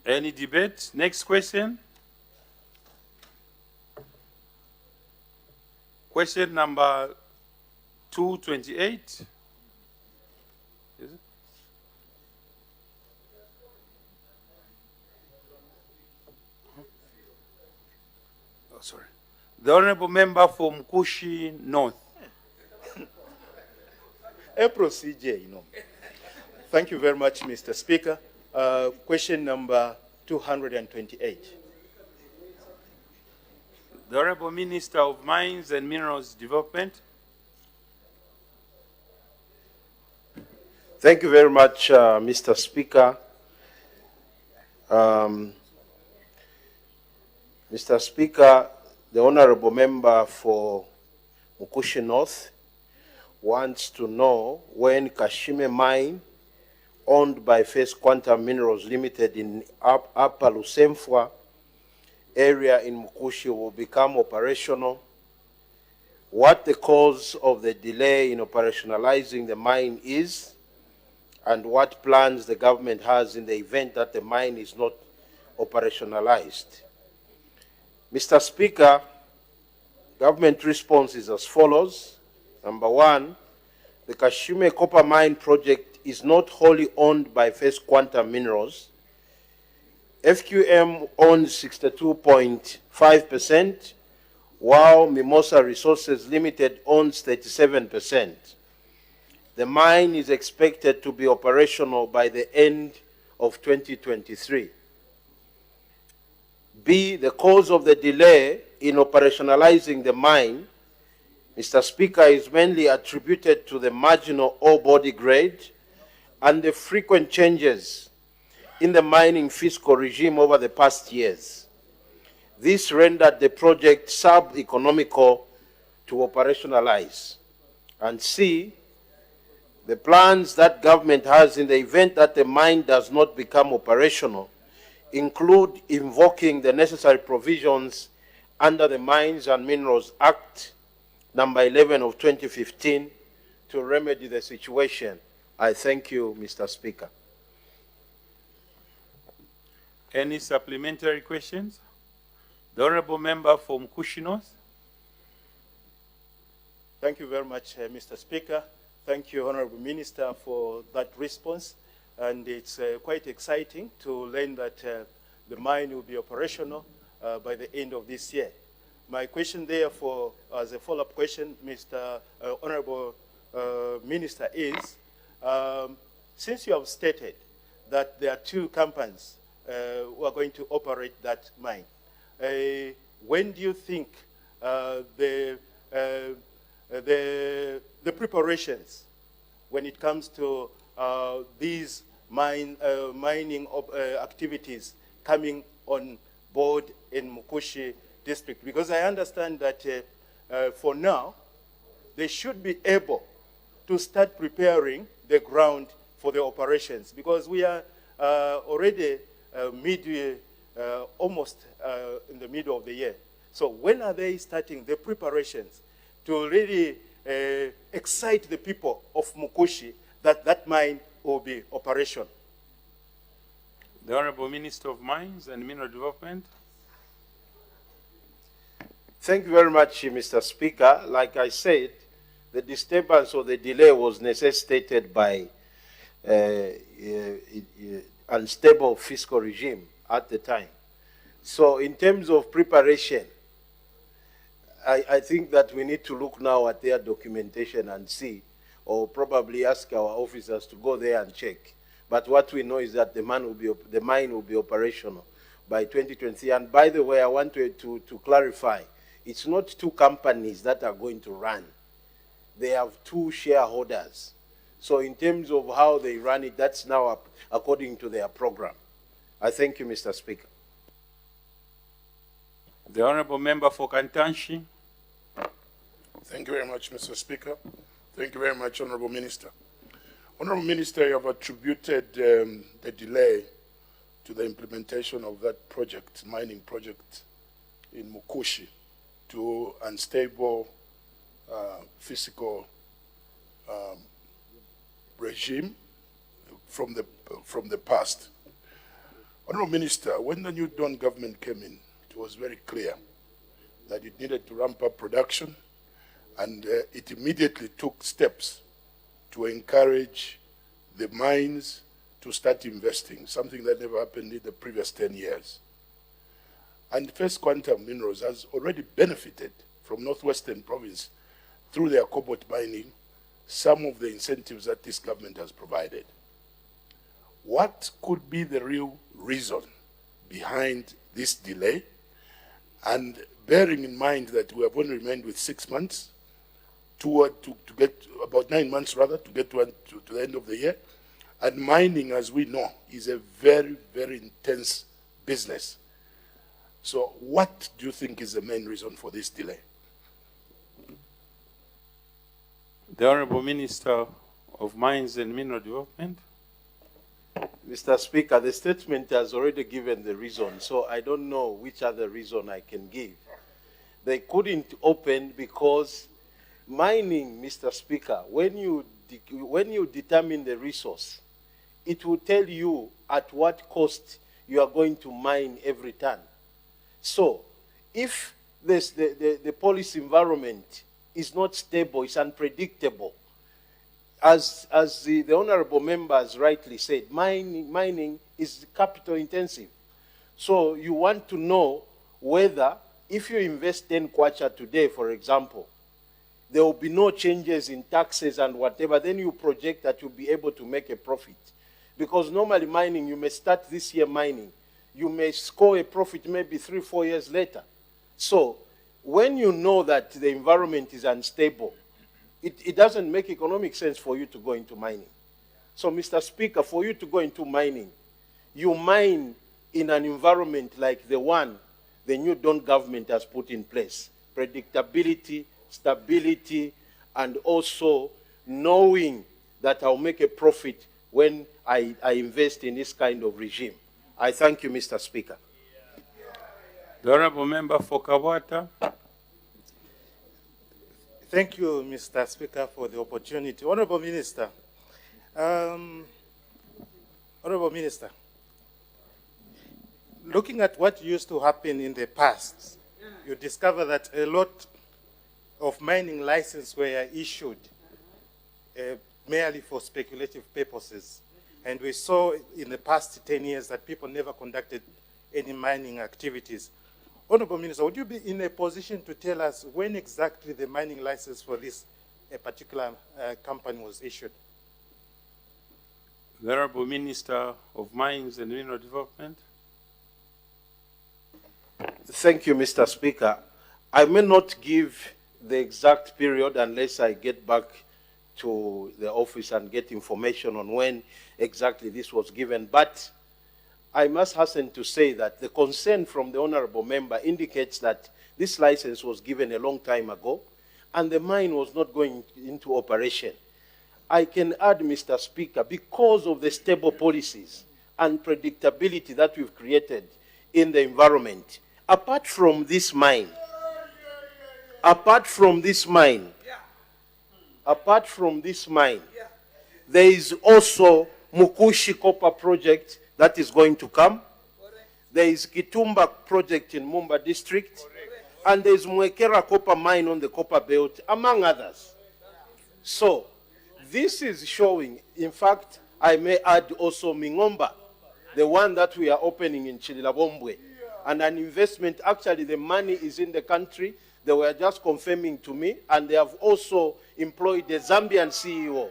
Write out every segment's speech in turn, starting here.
Any debate? Next question. Question number 228. Is it? Oh, sorry. The Honorable Member for Mkushi North. A procedure, you know. Thank you very much, Mr. Speaker. Question number 228. The Honorable Minister of Mines and Minerals Development. Thank you very much, Mr. Speaker. Mr. Speaker, the Honorable Member for Mkushi North wants to know when Kashime Mine, owned by First Quantum Minerals Limited in Upper Lusemfwa area in Mkushi, will become operational, what the cause of the delay in operationalizing the mine is, and what plans the government has in the event that the mine is not operationalized. Mr. Speaker, government response is as follows. Number one, the Kashime Copper Mine project is not wholly owned by First Quantum Minerals. FQM owns 62.5%, while Mimosa Resources Limited owns 37%. The mine is expected to be operational by the end of 2023. B, the cause of the delay in operationalizing the mine, Mr. Speaker, is mainly attributed to the marginal ore body grade and the frequent changes in the mining fiscal regime over the past years. This rendered the project sub-economical to operationalize. And C, the plans that government has in the event that the mine does not become operational include invoking the necessary provisions under the Mines and Minerals Act number 11 of 2015 to remedy the situation. I thank you, Mr. Speaker. Any supplementary questions? The Honorable Member for Mkushi North. Thank you very much, Mr. Speaker. Thank you, Honorable Minister, for that response. And it's quite exciting to learn that the mine will be operational by the end of this year. My question therefore, as a follow-up question, Mr. Honorable Minister, is, since you have stated that there are two companies who are going to operate that mine, when do you think the preparations when it comes to these mining activities coming on board in Mkushi district? Because I understand that for now, they should be able to start preparing the ground for the operations, because we are already midway, almost in the middle of the year. So when are they starting the preparations to really excite the people of Mkushi that that mine will be operational? The Honorable Minister of Mines and Mineral Development. Thank you very much, Mr. Speaker. Like I said, the disturbance or the delay was necessitated by unstable fiscal regime at the time. So in terms of preparation, I think that we need to look now at their documentation and see, or probably ask our officers to go there and check. But what we know is that the mine will be operational by 2023. And by the way, I want to clarify, it's not two companies that are going to run. They have two shareholders. So in terms of how they run it, that's now according to their program. I thank you, Mr. Speaker. The Honorable Member for Kantanshi. Thank you very much, Mr. Speaker. Thank you very much, Honorable Minister. Honorable Minister, you have attributed the delay to the implementation of that project, mining project in Mkushi, to unstable fiscal regime from the past. Honorable Minister, when the new Dawn government came in, it was very clear that it needed to ramp up production, and it immediately took steps to encourage the mines to start investing, something that never happened in the previous 10 years. And First Quantum Minerals has already benefited from Northwestern Province through their cobalt mining, some of the incentives that this government has provided. What could be the real reason behind this delay? And bearing in mind that we have only remained with 6 months to get about 9 months rather to get to the end of the year, and mining, as we know, is a very, very intense business. So what do you think is the main reason for this delay? The Honorable Minister of Mines and Mineral Development. Mr. Speaker, the statement has already given the reason, so I don't know which other reason I can give. They couldn't open because mining, Mr. Speaker, when you determine the resource, it will tell you at what cost you are going to mine every ton. So, if the policy environment is not stable, it's unpredictable, as the honorable member has rightly said, mining is capital intensive. So you want to know whether, if you invest 10 kwacha today, for example, there will be no changes in taxes and whatever, then you project that you'll be able to make a profit. Because normally mining, you may start this year mining, you may score a profit maybe 3-4 years later. So when you know that the environment is unstable, it doesn't make economic sense for you to go into mining. So, Mr. Speaker, for you to go into mining, you mine in an environment like the one the new Dawn government has put in place. Predictability, stability, and also knowing that I'll make a profit when I invest in this kind of regime. I thank you, Mr. Speaker. The Honorable Member for Kabwata. Thank you, Mr. Speaker, for the opportunity. Honorable Minister, looking at what used to happen in the past, you discover that a lot of mining licenses were issued merely for speculative purposes. And we saw in the past 10 years that people never conducted any mining activities. Honorable Minister, would you be in a position to tell us when exactly the mining license for this particular company was issued? The Honorable Minister of Mines and Mineral Development. Thank you, Mr. Speaker. I may not give the exact period unless I get back to the office and get information on when exactly this was given, but I must hasten to say that the concern from the honorable member indicates that this license was given a long time ago and the mine was not going into operation. I can add, Mr. Speaker, because of the stable policies and predictability that we've created in the environment, apart from this mine, there is also Mkushi copper project that is going to come. There is Kitumba project in Mumba district. And there is Mwekera copper mine on the copper belt, among others. So, this is showing, in fact, I may add also Mingomba, the one that we are opening in Chililabombwe. And an investment, actually the money is in the country. They were just confirming to me, and they have also employed a Zambian CEO.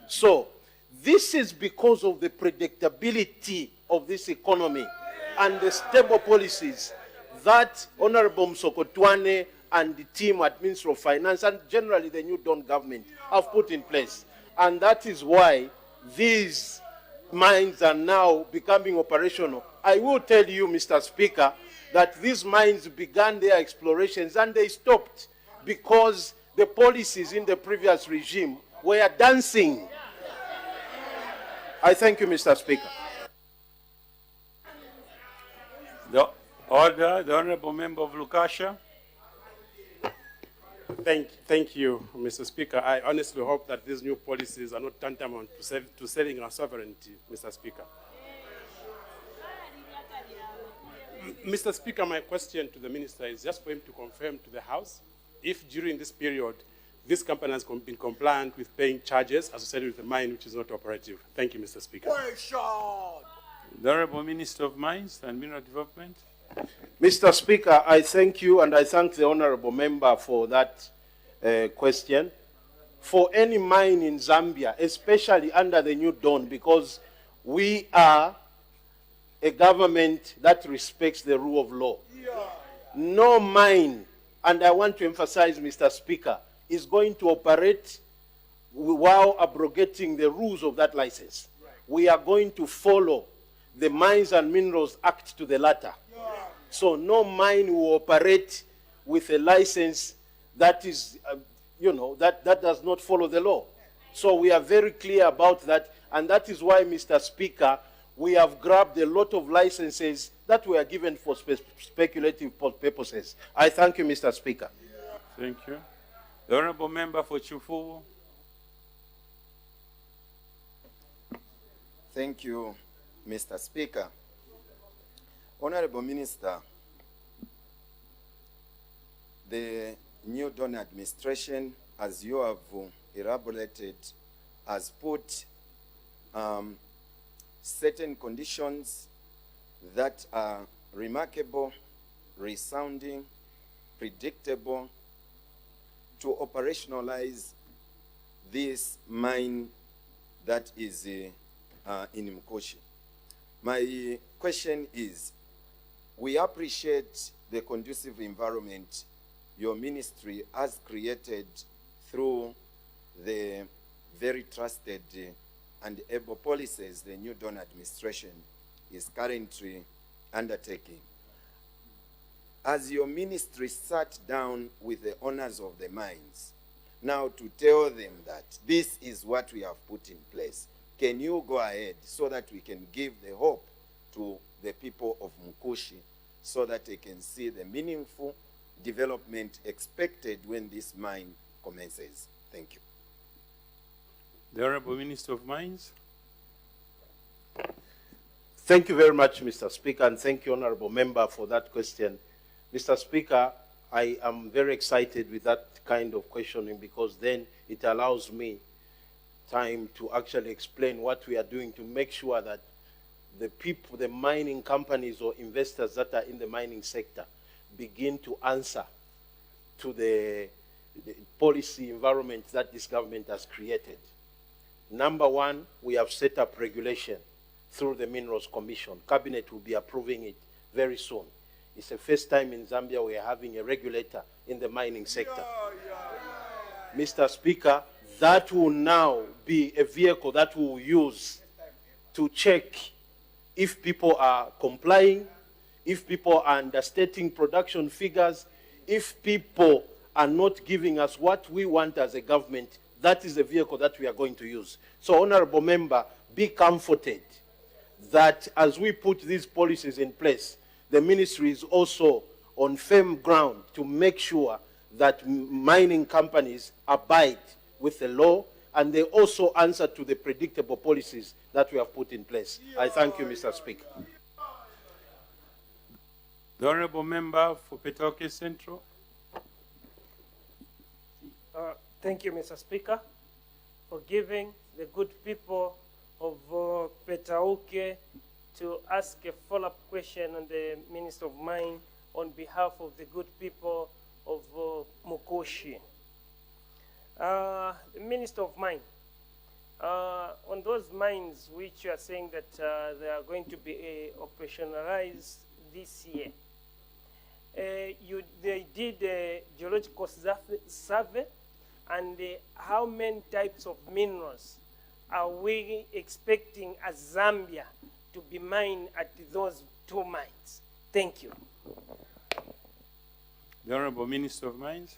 So, this is because of the predictability of this economy and the stable policies that Honorable Msokotwane and the team at Ministry of Finance and generally the new Dawn government have put in place. And that is why these mines are now becoming operational. I will tell you, Mr. Speaker, that these mines began their explorations and they stopped because the policies in the previous regime were dancing. I thank you, Mr. Speaker. The order, the Honorable Member of Lukasha. Thank you, Mr. Speaker. I honestly hope that these new policies are not tantamount to selling our sovereignty, Mr. Speaker. Mr. Speaker, my question to the minister is just for him to confirm to the House if during this period this company has been compliant with paying charges associated with the mine which is not operative. Thank you, Mr. Speaker. The Honorable Minister of Mines and Mineral Development. Mr. Speaker, I thank you and I thank the honorable member for that question. For any mine in Zambia, especially under the new dawn, because we are a government that respects the rule of law. No mine, and I want to emphasize, Mr. Speaker, is going to operate while abrogating the rules of that license. We are going to follow the Mines and Minerals Act to the latter. So no mine will operate with a license that is, that does not follow the law. So we are very clear about that, and that is why, Mr. Speaker, we have grabbed a lot of licenses that were given for speculative purposes. I thank you, Mr. Speaker. Thank you. The Honorable Member for Chibuye. Thank you, Mr. Speaker. Honorable Minister, the new Dawn administration, as you have elaborated, has put certain conditions that are remarkable, resounding, predictable to operationalize this mine that is in Mkushi. My question is, we appreciate the conducive environment your ministry has created through the very trusted and able policies the new Dawn administration is currently undertaking. As your ministry sat down with the owners of the mines, now to tell them that this is what we have put in place, can you go ahead so that we can give the hope to the people of Mkushi so that they can see the meaningful development expected when this mine commences? Thank you. The Honorable Minister of Mines. Thank you very much, Mr. Speaker, and thank you, honorable member, for that question. Mr. Speaker, I am very excited with that kind of questioning because then it allows me time to actually explain what we are doing to make sure that the people, the mining companies or investors that are in the mining sector begin to answer to the policy environment that this government has created. Number one, we have set up regulation through the Minerals Commission. Cabinet will be approving it very soon. It's the first time in Zambia we are having a regulator in the mining sector. Mr. Speaker, that will now be a vehicle that we will use to check if people are complying, if people are understating production figures, if people are not giving us what we want as a government. That is the vehicle that we are going to use. So, honorable member, be comforted that as we put these policies in place, the ministry is also on firm ground to make sure that mining companies abide with the law and they also answer to the predictable policies that we have put in place. I thank you, Mr. Speaker. The Honorable Member for Petauke Central. Thank you, Mr. Speaker, for giving the good people of Petauke to ask a follow-up question on the Minister of Mine on behalf of the good people of Mkushi. The Minister of Mine, on those mines which you are saying that they are going to be operationalized this year, they did a geological survey, and how many types of minerals are we expecting as Zambia to be mined at those two mines? Thank you. The Honorable Minister of Mines.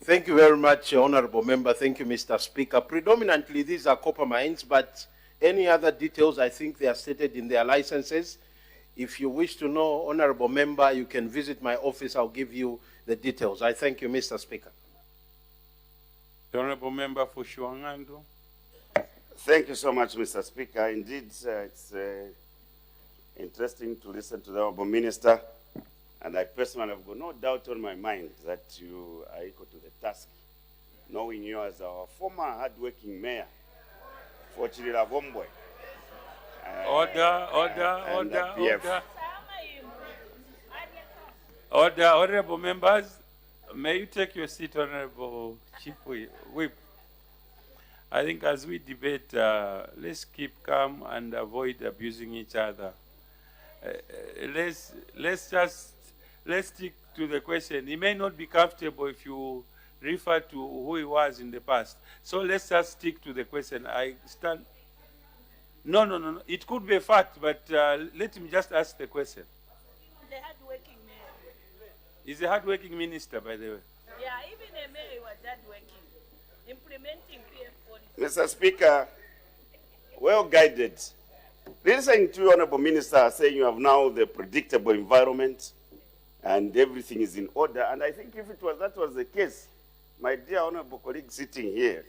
Thank you very much, honorable member. Thank you, Mr. Speaker. Predominantly, these are copper mines, but any other details, I think they are stated in their licenses. If you wish to know, honorable member, you can visit my office. I'll give you the details. I thank you, Mr. Speaker. The Honorable Member for Shuangando. Thank you so much, Mr. Speaker. Indeed, it's interesting to listen to the Honorable Minister. And I personally have got no doubt on my mind that you are equal to the task, knowing you as our former hard-working mayor for Chirila Vombwe. Order, honorable members. May you take your seat, Honorable Chibuye. Whip. I think as we debate, let's keep calm and avoid abusing each other. Let's stick to the question. He may not be comfortable if you refer to who he was in the past. So let's just stick to the question. I stand. No. It could be a fact, but let him just ask the question. The hard-working mayor. He's a hard-working minister, by the way. Yeah, even a mayor was hard-working, implementing PF policy. Mr. Speaker, well guided. Listening to you, Honorable Minister, saying you have now the predictable environment and everything is in order. And I think if that was the case, my dear Honorable colleague sitting here,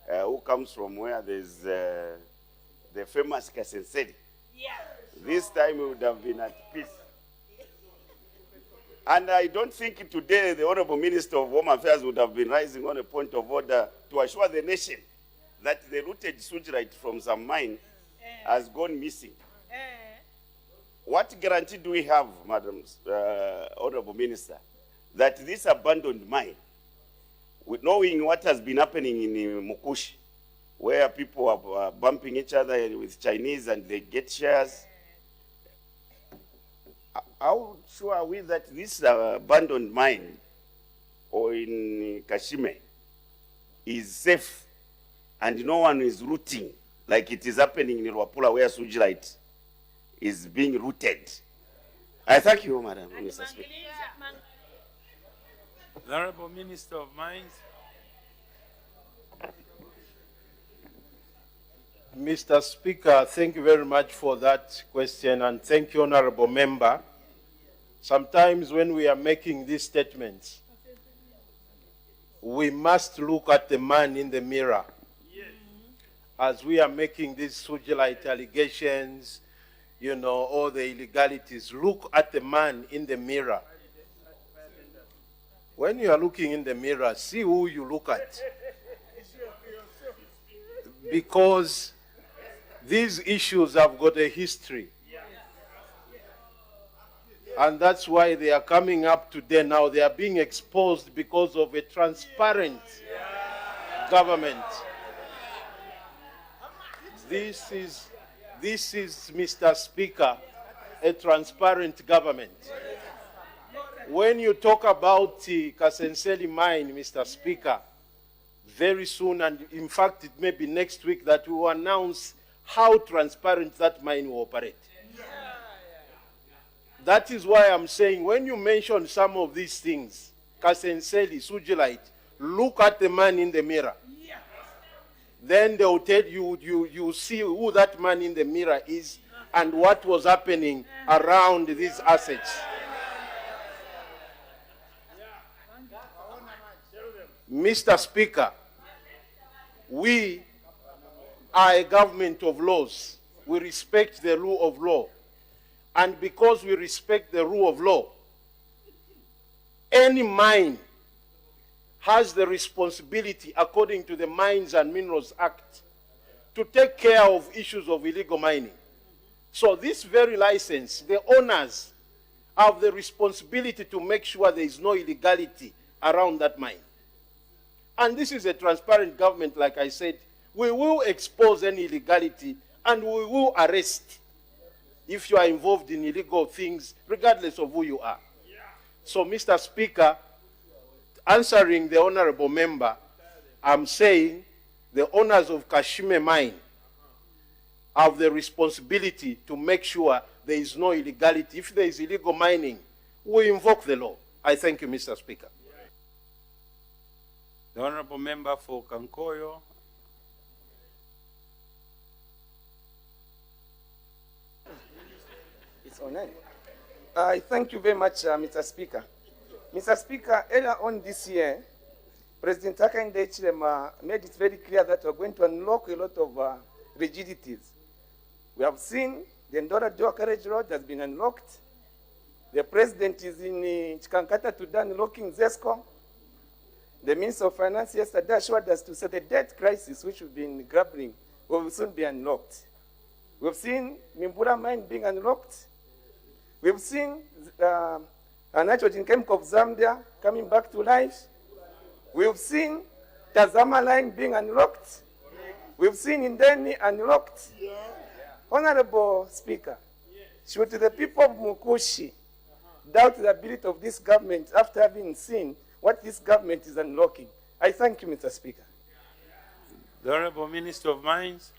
who comes from where there's the famous Kasenseli, Yeah. this time we would have been at peace. And I don't think today the Honorable Minister of Home Affairs would have been rising on a point of order to assure the nation that the rooted sewage from some mine has gone missing. What guarantee do we have, Madam Honorable Minister, that this abandoned mine, with knowing what has been happening in Mkushi, where people are bumping each other with Chinese and they get shares, how sure are we that this abandoned mine or in Kashime is safe and no one is rooting like it is happening in Rwapula where sewage is being rooted? I thank you, Madam Mr. Speaker. The Honorable Minister of Mines. Mr. Speaker, thank you very much for that question, and thank you, Honorable Member. Sometimes when we are making these statements, we must look at the man in the mirror. As we are making these sewage allegations, you know, all the illegalities, look at the man in the mirror. When you are looking in the mirror, see who you look at. Because these issues have got a history. And that's why they are coming up today now. They are being exposed because of a transparent government. This is, Mr. Speaker, a transparent government. When you talk about the Kasenseli mine, Mr. Speaker, very soon, and in fact it may be next week, that we will announce how transparent that mine will operate. That is why I'm saying, when you mention some of these things, Kasenseli, Sujilite, look at the man in the mirror. Then they will tell you, you see who that man in the mirror is and what was happening around these assets. Mr. Speaker, we are a government of laws. We respect the rule of law. And because we respect the rule of law, any mine has the responsibility, according to the Mines and Minerals Act, to take care of issues of illegal mining. So this very license, the owners have the responsibility to make sure there is no illegality around that mine. And this is a transparent government, like I said. We will expose any illegality and we will arrest if you are involved in illegal things, regardless of who you are. So, Mr. Speaker, answering the honorable member, I'm saying the owners of Kashime mine have the responsibility to make sure there is no illegality. If there is illegal mining, we invoke the law. I thank you, Mr. Speaker. The honorable member for Kankoyo. It's online. I thank you very much, Mr. Speaker. Mr. Speaker, earlier on this year, President Hakainde Hichilema made it very clear that we're going to unlock a lot of rigidities. We have seen The Ndora Dual Carriage Road has been unlocked. The president is in Chikankata to do unlocking ZESCO. The Minister of Finance yesterday assured us to say the debt crisis which we've been grappling will soon be unlocked. We've seen Mimbura mine being unlocked. We've seen a nitrogen chemical of Zambia coming back to life. We've seen Tazama line being unlocked. We've seen Indeni unlocked. Honorable Speaker, should the people of Mkushi doubt the ability of this government after having seen what this government is unlocking? I thank you, Mr. Speaker. The Honorable Minister of Mines.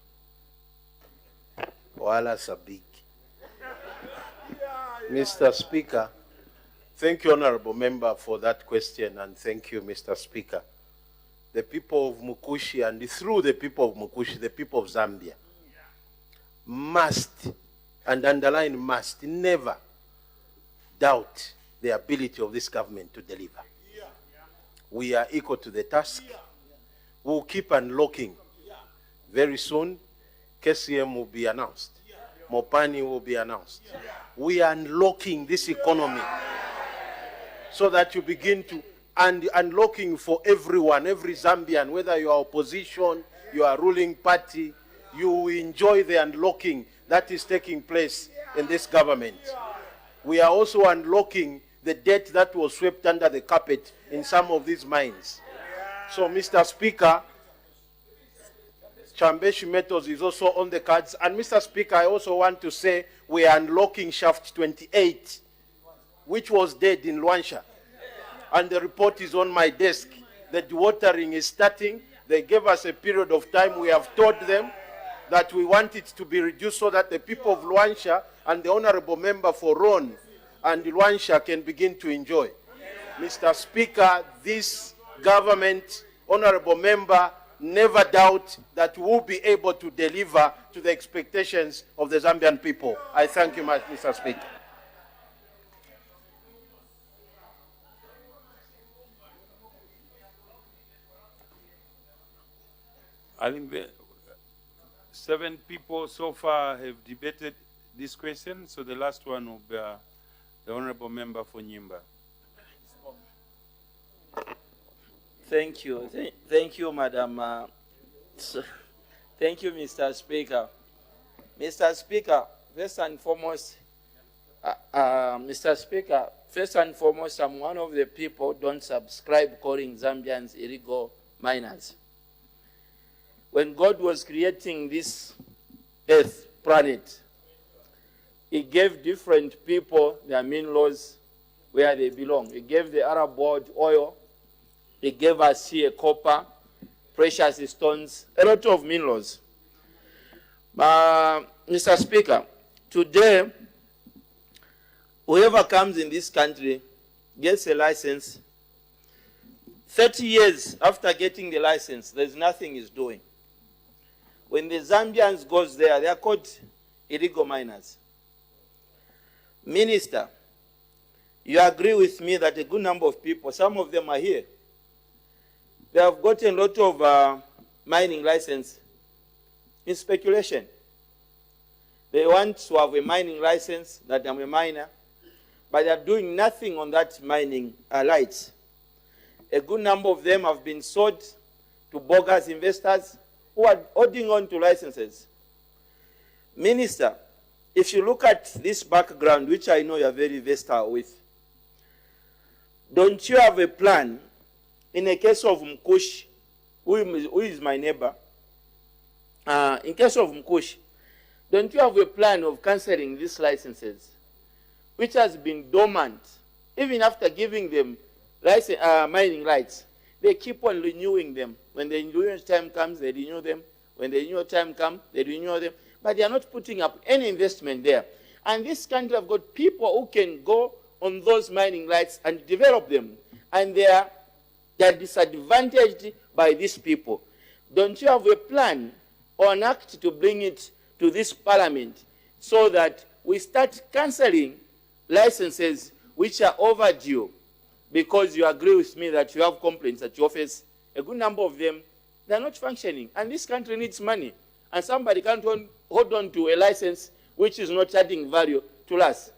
Wala Sabik. Mr. Speaker, thank you, Honorable Member, for that question, and thank you, Mr. Speaker. The people of Mkushi, and through the people of Mkushi, the people of Zambia, must, and underline must, never doubt the ability of this government to deliver. We are equal to the task. We'll keep unlocking. Very soon, KCM will be announced. Mopani will be announced. We are unlocking this economy so that you begin to, and unlocking for everyone, every Zambian, whether you are opposition, you are ruling party, you enjoy the unlocking that is taking place in this government. We are also unlocking the debt that was swept under the carpet in some of these mines. So, Mr. Speaker, Chambeshi Metals is also on the cards. And Mr. Speaker, I also want to say we are unlocking shaft 28, which was dead in Luansha. And the report is on my desk. The dewatering is starting. They gave us a period of time. We have told them that we want it to be reduced so that the people of Luansha and the Honorable Member for Ron and Luansha can begin to enjoy. Mr. Speaker, this government, Honorable Member, never doubt that we will be able to deliver to the expectations of the Zambian people. I thank you, Mr. Speaker. I think 7 people so far have debated this question, so the last one will be the Honorable Member for Nyimba. Thank you. Thank you, Madam. Thank you, Mr. Speaker. Mr. Speaker, first and foremost, I'm one of the people who don't subscribe calling Zambians illegal miners. When God was creating this earth, planet, He gave different people their minerals where they belong. He gave the Arab world oil. He gave us here copper, precious stones, a lot of minerals. Mr. Speaker, today, whoever comes in this country gets a license. 30 years after getting the license, there's nothing he's doing. When the Zambians goes there, they are called illegal miners. Minister, you agree with me that a good number of people, some of them are here, they have gotten a lot of mining license in speculation. They want to have a mining license, that I'm a miner, but they are doing nothing on that mining rights. A good number of them have been sold to bogus investors who are holding on to licenses. Minister, if you look at this background, which I know you are very versatile with, don't you have a plan in a case of Mkushi, who is my neighbor? In case of Mkushi, don't you have a plan of cancelling these licenses, which has been dormant, even after giving them mining rights? They keep on renewing them. When the renewal time comes, they renew them. When the renewal time comes, they renew them. But they are not putting up any investment there. And this country have got people who can go on those mining rights and develop them. And they are disadvantaged by these people. Don't you have a plan or an act to bring it to this parliament so that we start cancelling licenses which are overdue? Because you agree with me that you have complaints at your office, a good number of them, they are not functioning. And this country needs money. And somebody can't hold on to a license which is not adding value to us.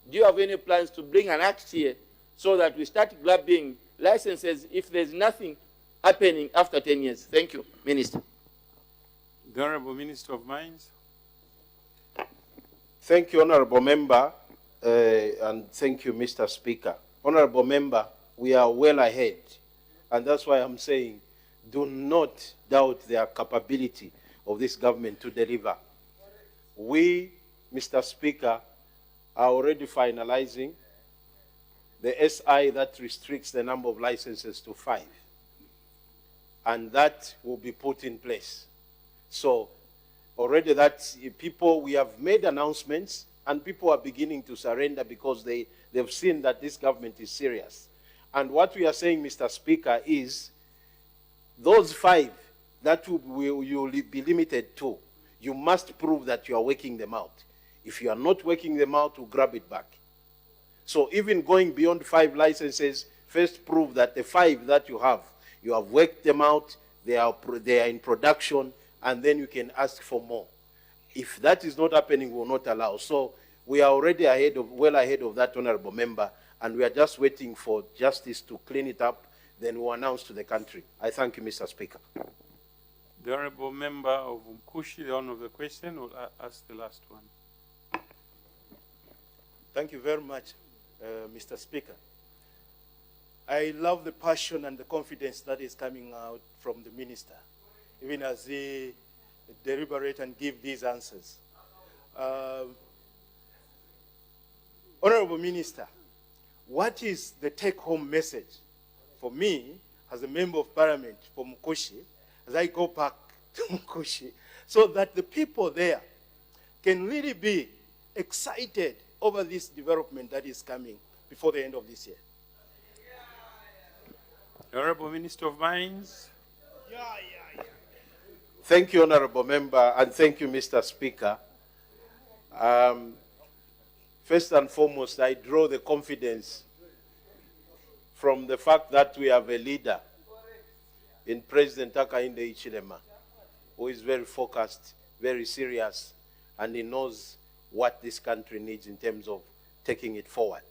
Do you have any plans to bring an act here so that we start grabbing licenses if there's nothing happening after 10 years? Thank you, Minister. The Honorable Minister of Mines. Thank you, Honorable Member, and thank you, Mr. Speaker. Honorable Member, we are well ahead, and that's why I'm saying do not doubt their capability of this government to deliver. We, Mr. Speaker, are already finalizing the SI that restricts the number of licenses to 5, and that will be put in place. So already that people, we have made announcements, and people are beginning to surrender because they've seen that this government is serious. And what we are saying, Mr. Speaker, is those 5 that you will be limited to, you must prove that you are working them out. If you are not working them out, we'll grab it back. So even going beyond 5 licenses, first prove that the 5 that you have worked them out, they are in production, and then you can ask for more. If that is not happening, we will not allow. So we are already well ahead of that, Honorable Member, and we are just waiting for justice to clean it up, then we'll announce to the country. I thank you, Mr. Speaker. The Honorable Member of Mkushi, the owner of the question, will ask the last one. Thank you very much, Mr. Speaker. I love the passion and the confidence that is coming out from the minister, even as they deliberate and give these answers. Honorable Minister, what is the take-home message for me as a member of parliament for Mkushi, as I go back to Mkushi, so that the people there can really be excited over this development that is coming before the end of this year? The Honorable Minister of Mines. Thank you, Honorable Member, and thank you, Mr. Speaker. First and foremost, I draw the confidence from the fact that we have a leader in President Hakainde Hichilema, who is very focused, very serious, and he knows what this country needs in terms of taking it forward.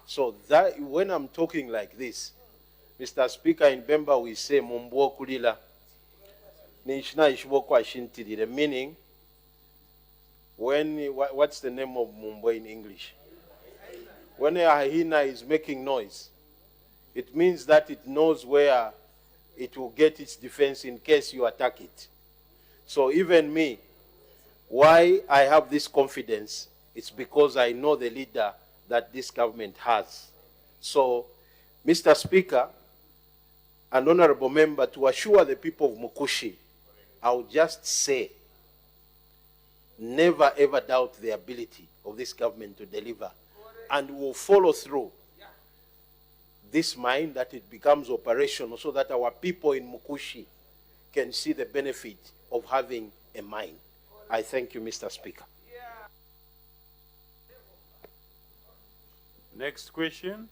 So that when I'm talking like this, Mr. Speaker, in Bemba we say Mumbo Kulila, meaning what's the name of Mumbo in English? When a hyena is making noise, it means that it knows where it will get its defense in case you attack it. So even me, why I have this confidence, it's because I know the leader that this government has. So, Mr. Speaker, and Honorable Member, to assure the people of Mkushi, I'll just say, never ever doubt the ability of this government to deliver, and will follow through this mine, that it becomes operational so that our people in Mkushi can see the benefit of having a mine. I thank you, Mr. Speaker. Next question.